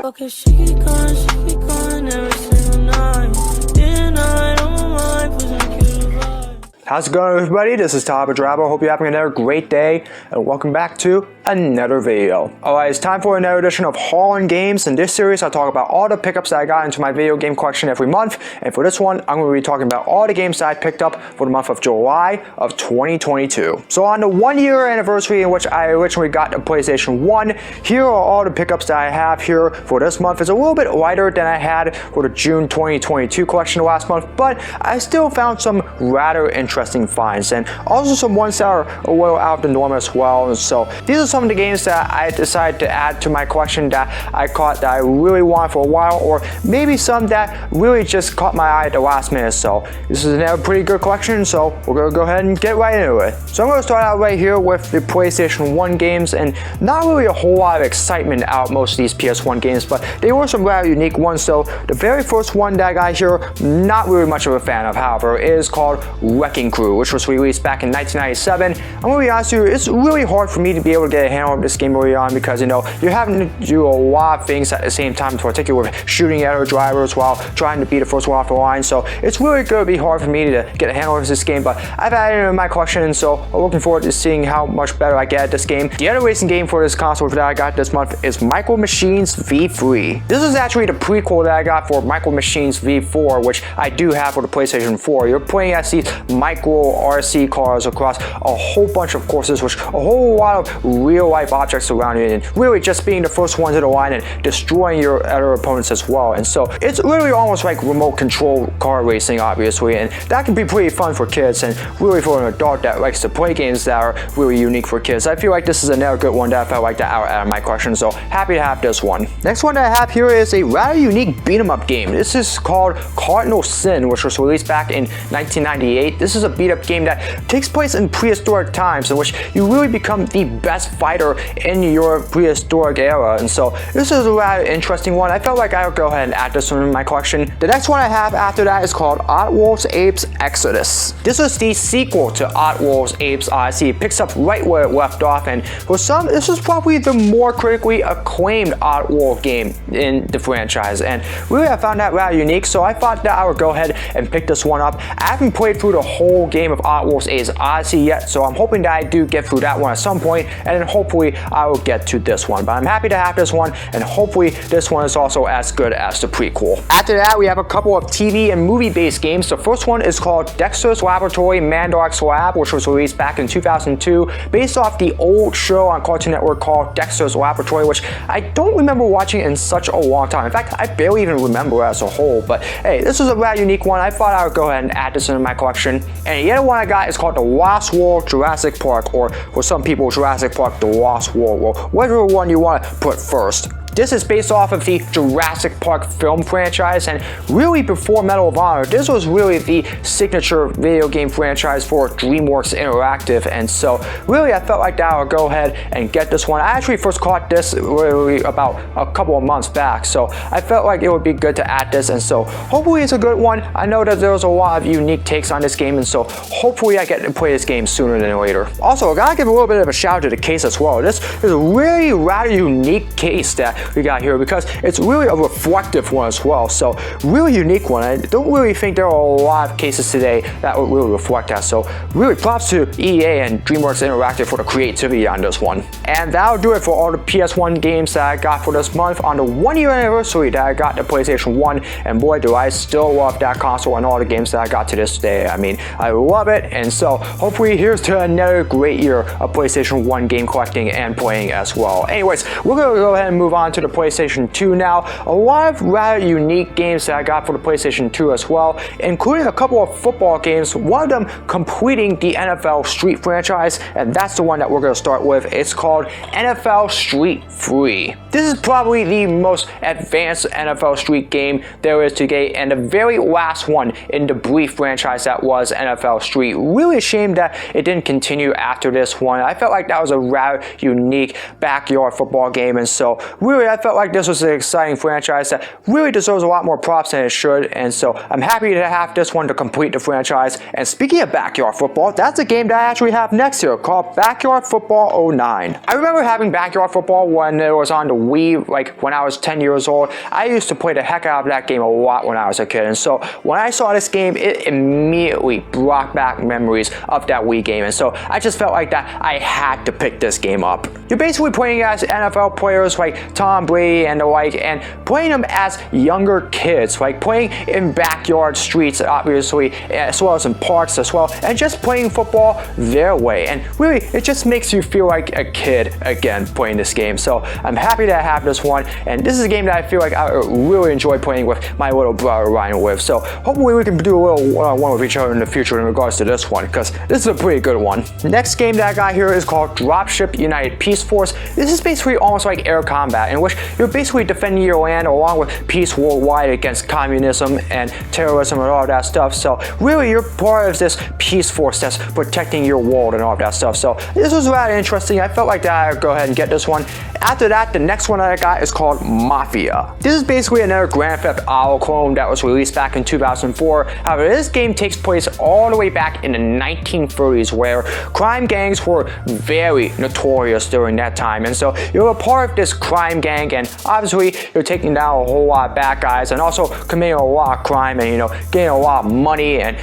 Okay, she be gone every single night. Day and night on my mind, pushing a cute vibe. How's it going, everybody? This is Tyler Drabo. Hope you're having another great day, and welcome back to another video. Alright, it's time for another edition of Haulin Games. In this series, I talk about all the pickups that I got into my video game collection every month, and for this one, I'm going to be talking about all the games that I picked up for the month of July of 2022. So on the 1-year anniversary in which I originally got the PlayStation 1, here are all the pickups that I have here for this month. It's a little bit lighter than I had for the June 2022 collection last month, but I still found some rather interesting finds, and also some ones that are a little out of the norm as well. And so these are some of the games that I decided to add to my collection that I caught that I really wanted for a while, or maybe some that really just caught my eye at the last minute. So this is a pretty good collection, so we're going to go ahead and get right into it. So I'm going to start out right here with the PlayStation 1 games, and not really a whole lot of excitement out most of these PS1 games, but they were some rather unique ones. So the very first one that I got here, not really much of a fan of, however, is called Wrecking Crew, which was released back in 1997. I'm going to be honest with you, it's really hard for me to be able to get a handle of this game early on because, you know, you're having to do a lot of things at the same time, particularly with shooting at other drivers while trying to be the first one off the line. So it's really going to be hard for me to get a handle of this game, but I've added it in my collection, and so I'm looking forward to seeing how much better I get at this game. The other racing game for this console that I got this month is Micro Machines V3. This is actually the prequel that I got for Micro Machines V4, which I do have for the PlayStation 4. You're playing as these micro RC cars across a whole bunch of courses, which a whole lot of real life objects around you, and really just being the first one to the line and destroying your other opponents as well. And so it's literally almost like remote control car racing, obviously, and that can be pretty fun for kids, and really for an adult that likes to play games that are really unique for kids. I feel like this is another good one that I felt like to add my collection, so happy to have this one. Next one that I have here is a rather unique beat 'em up game. This is called Cardinal Sin, which was released back in 1998. This is a beat up game that takes place in prehistoric times, in which you really become the best fighter in your prehistoric era. And so this is a rather interesting one. I felt like I would go ahead and add this one in my collection. The next one I have after that is called Oddworld's Apes Exodus. This is the sequel to Oddworld's Apes Odyssey. It picks up right where it left off, and for some, this is probably the more critically acclaimed Oddworld game in the franchise, and really I found that rather unique, so I thought that I would go ahead and pick this one up. I haven't played through the whole game of Oddworld's Apes Odyssey yet, so I'm hoping that I do get through that one at some point, and then hopefully I will get to this one. But I'm happy to have this one, and hopefully this one is also as good as the prequel. After that, we have a couple of TV and movie-based games. The first one is called Dexter's Laboratory Mandark's Lab, which was released back in 2002, based off the old show on Cartoon Network called Dexter's Laboratory, which I don't remember watching in such a long time. In fact, I barely even remember it as a whole, but hey, this is a rather unique one. I thought I would go ahead and add this into my collection. And the other one I got is called The Lost World Jurassic Park, or for some people, Jurassic Park The Lost World, or whatever one you want to put first. This is based off of the Jurassic Park film franchise, and really before Medal of Honor, this was really the signature video game franchise for DreamWorks Interactive, and so really I felt like that I would go ahead and get this one. I actually first caught this really about a couple of months back, so I felt like it would be good to add this, and so hopefully it's a good one. I know that there's a lot of unique takes on this game, and so hopefully I get to play this game sooner than later. Also, I gotta give a little bit of a shout out to the case as well. This is a really rather unique case that we got here because it's really a reflective one as well, so really unique one. I don't really think there are a lot of cases today that would really reflect that, so really props to EA and DreamWorks Interactive for the creativity on this one. And that'll do it for all the PS1 games that I got for this month on the 1-year anniversary that I got the PlayStation 1, and boy do I still love that console and all the games that I got to this day. I mean, I love it, and so hopefully here's to another great year of PlayStation 1 game collecting and playing as well. Anyways, we're gonna go ahead and move on to the PlayStation 2 now. A lot of rather unique games that I got for the PlayStation 2 as well, including a couple of football games, one of them completing the NFL Street franchise, and that's the one that we're going to start with. It's called NFL Street 3. This is probably the most advanced NFL Street game there is to get, and the very last one in the brief franchise that was NFL Street. Really ashamed that it didn't continue after this one. I felt like that was a rather unique backyard football game, and so really really, I felt like this was an exciting franchise that really deserves a lot more props than it should, and so I'm happy to have this one to complete the franchise. And speaking of Backyard Football, that's a game that I actually have next here called Backyard Football 09. I remember having Backyard Football when it was on the Wii, like when I was 10 years old. I used to play the heck out of that game a lot when I was a kid, and so when I saw this game, it immediately brought back memories of that Wii game, and so I just felt like that I had to pick this game up. You're basically playing as NFL players like Tom Brady and the like, and playing them as younger kids, like playing in backyard streets, obviously, as well as in parks as well, and just playing football their way. And really, it just makes you feel like a kid again playing this game. So I'm happy to have this one, and this is a game that I feel like I really enjoy playing with my little brother Ryan with. So hopefully we can do a little one-on-one with each other in the future in regards to this one, because this is a pretty good one. Next game that I got here is called Dropship United Peace Force. This is basically almost like air combat, in which you're basically defending your land along with peace worldwide against communism and terrorism and all that stuff. So really, you're part of this peace force that's protecting your world and all that stuff. So this was rather interesting. I felt like that I'd go ahead and get this one. After that, the next one that I got is called Mafia. This is basically another Grand Theft Auto clone that was released back in 2004. However, this game takes place all the way back in the 1930s, where crime gangs were very notorious during that time. And so you're a part of this crime gang, and obviously you're taking down a whole lot of bad guys and also committing a lot of crime and, getting a lot of money and,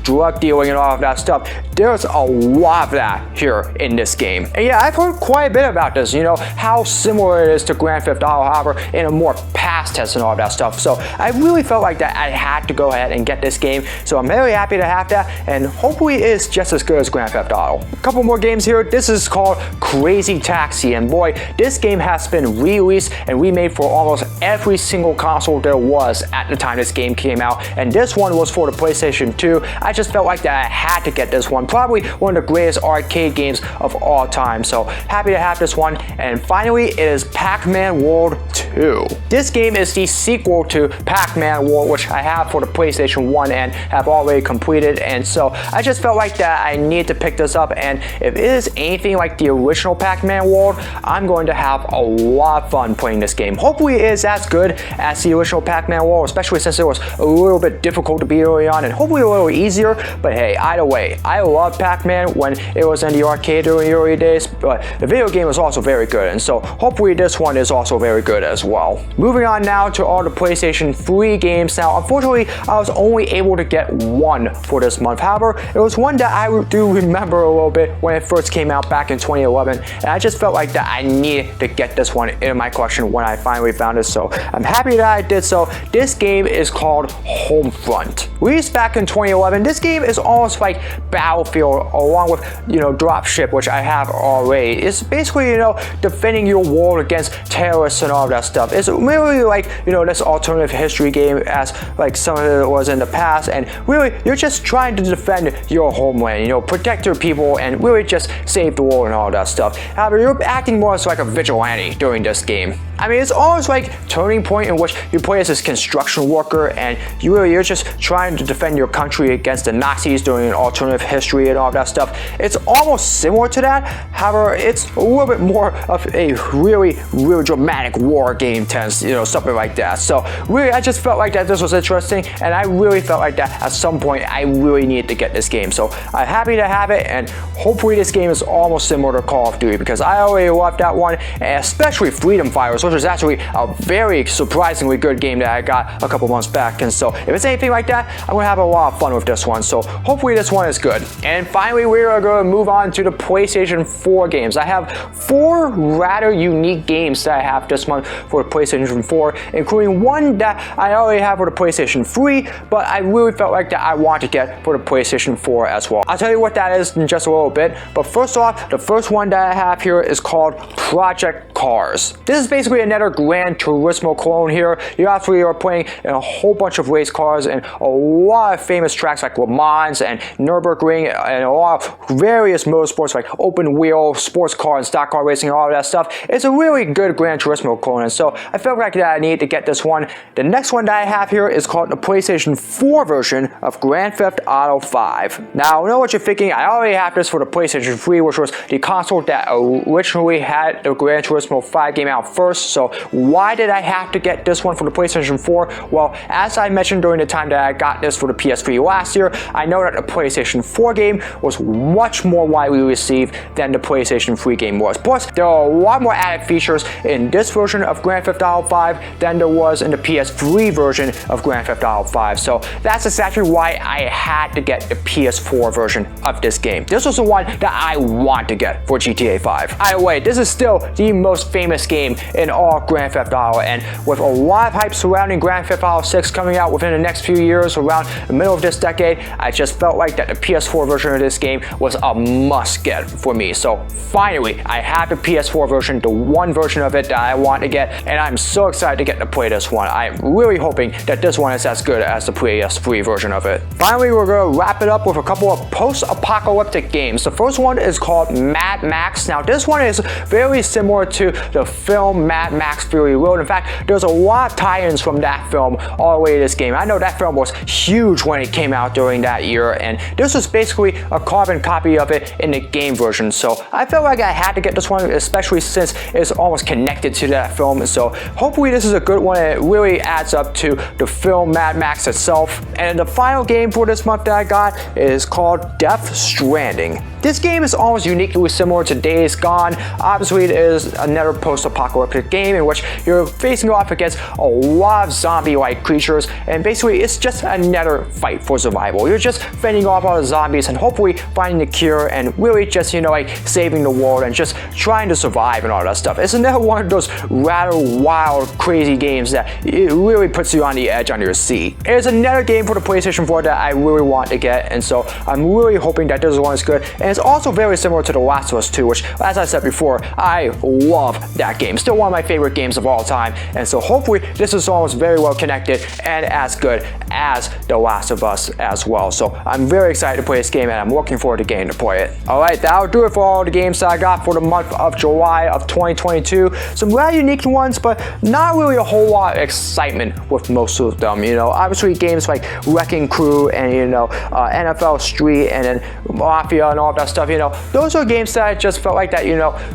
drug dealing and all of that stuff. There's a lot of that here in this game. And yeah, I've heard quite a bit about this, how similar it is to Grand Theft Auto, however, in a more past tense and all that stuff. So I really felt like that I had to go ahead and get this game. So I'm very happy to have that, and hopefully it's just as good as Grand Theft Auto. A couple more games here. This is called Crazy Taxi, and boy, this game has been released and remade for almost every single console there was at the time this game came out, and this one was for the PlayStation 2. I just felt like that I had to get this one. Probably one of the greatest arcade games of all time. So happy to have this one. And finally, it is Pac-Man World 2. This game is the sequel to Pac-Man World, which I have for the PlayStation 1 and have already completed, and so I just felt like that I needed to pick this up, and if it is anything like the original Pac-Man World, I'm going to have a lot of fun playing this game. Hopefully it is as good as the original Pac-Man World, especially since it was a little bit difficult to beat early on and hopefully a little easier, but hey, either way, I loved Pac-Man when it was in the arcade during the early days, but the video game was also very good, and so hopefully this one is also very good as well. Moving on now to all the PlayStation 3 games. Now, unfortunately, I was only able to get one for this month. However, it was one that I do remember a little bit when it first came out back in 2011, and I just felt like that I needed to get this one in my collection when I finally found it, so I'm happy that I did so. This game is called Homefront. Released back in 2011, this game is almost like Battlefield along with, Dropship, which I have already. It's basically, defending your world against terrorists and all that stuff. It's really like, this alternative history game as like some of it was in the past, and really you're just trying to defend your homeland, protect your people and really just save the world and all that stuff. However, you're acting more as like a vigilante during this game. I mean, it's almost like Turning Point, in which you play as this construction worker and you're just trying to defend your country against the Nazis during an alternative history and all that stuff. It's almost similar to that. However, it's a little bit more of a really dramatic war game tense, something like that. So really, I just felt like that this was interesting, and I really felt like that at some point I really needed to get this game. So I'm happy to have it, and hopefully this game is almost similar to Call of Duty, because I already loved that one, and especially Freedom Fighters, which was actually a very surprisingly good game that I got a couple months back. And so if it's anything like that, I'm gonna have a lot of fun with this one. So hopefully this one is good. And finally, we are going to move on to the PlayStation 4 games. I have 4 rather unique games that I have this month for the PlayStation 4, including one that I already have for the PlayStation 3, but I really felt like that I want to get for the PlayStation 4 as well. I'll tell you what that is in just a little bit, but first off, the first one that I have here is called Project Cars. This is basically another Gran Turismo clone here. You actually are playing in a whole bunch of race cars and a lot of famous tracks like Le Mans and Nürburgring and a lot of various motorsports like open wheel, sports car and stock car racing and all of that stuff. It's a really good Gran Turismo clone, and so I felt like that I needed to get this one. The next one that I have here is called the PlayStation 4 version of Grand Theft Auto 5. Now, I know what you're thinking. I already have this for the PlayStation 3, which was the console that originally had the Gran Turismo 5 game out first, So why did I have to get this one for the PlayStation 4? Well, as I mentioned during the time that I got this for the PS3 last year, I know that the PlayStation 4 game was much more widely received than the PlayStation 3 game was. Plus, there are a lot more added features in this version of Grand Theft Auto 5 than there was in the PS3 version of Grand Theft Auto 5. So that's exactly why I had to get the PS4 version of this game. This was the one that I want to get for GTA 5. Either way, this is still the most famous game in all Grand Theft Auto, and with a lot of hype surrounding Grand Theft Auto 6 coming out within the next few years, around the middle of this decade, I just felt like that the PS4 version of this game was a must get for me. So finally, I have the PS4 version, the one version of it that I want to get, and I'm so excited to get to play this one. I'm really hoping that this one is as good as the PS3 version of it. Finally, we're going to wrap it up with a couple of post-apocalyptic games. The first one is called Mad Max. Now, this one is very similar to the film Mad Max Fury Road. In fact, there's a lot of tie-ins from that film all the way to this game. I know that film was huge when it came out during that year, and this was basically a carbon copy of it in the game version. So I felt like I had to get this one, especially since it's almost connected to that film. So hopefully this is a good one, and it really adds up to the film Mad Max itself. And the final game for this month that I got is called Death Stranding. This game is almost uniquely similar to Days Gone. Obviously, it is another post-apocalyptic game in which you're facing off against a lot of zombie-like creatures, and basically it's just another fight for survival. You're just fending off all the zombies and hopefully finding the cure and really just, like saving the world and just trying to survive and all that stuff. It's another one of those rather wild, crazy games that it really puts you on the edge on your seat. It's another game for the PlayStation 4 that I really want to get, and so I'm really hoping that this one is good. And it's also very similar to The Last of Us 2, which, as I said before, I love that game. Still one of my favorite games of all time, and so hopefully this is almost very well connected and as good as The Last of Us as well. So I'm very excited to play this game, and I'm looking forward to getting to play it. Alright, that'll do it for all the games that I got for the month of July of 2022. Some rather unique ones, but not really a whole lot of excitement with most of them. Obviously games like Wrecking Crew and NFL Street and then Mafia and all that stuff, those are games that I just felt like that,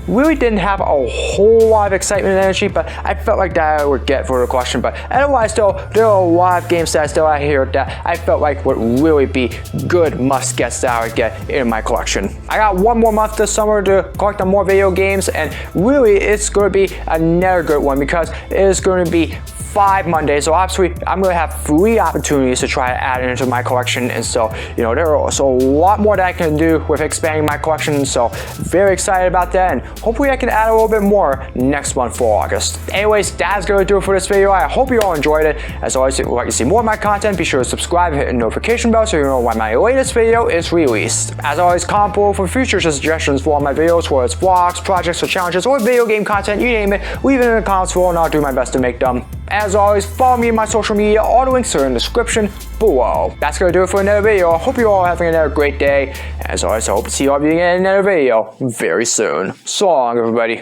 really didn't have a whole lot of excitement and energy, but I felt like that I would get for the collection. But otherwise, though, there are a lot of games that I still have here that I felt like would really be good must-gets that I would get in my collection. I got one more month this summer to collect on more video games, and really it's going to be another good one because it is going to be 5 Mondays, so obviously I'm going to have 3 opportunities to try to add it into my collection, and so there are also a lot more that I can do with expanding my collection, so very excited about that, and hopefully I can add a little bit more next month for August. Anyways, that's going to do it for this video. I hope you all enjoyed it. As always, if you'd like to see more of my content, be sure to subscribe and hit the notification bell so you know when my latest video is released. As always, comment below for future suggestions for all my videos, whether it's vlogs, projects, or challenges, or video game content, you name it, leave it in the comments below and I'll do my best to make them. As always, follow me on my social media. All the links are in the description below. That's going to do it for another video. I hope you all are having another great day. As always, I hope to see all of you in another video very soon. So long, everybody.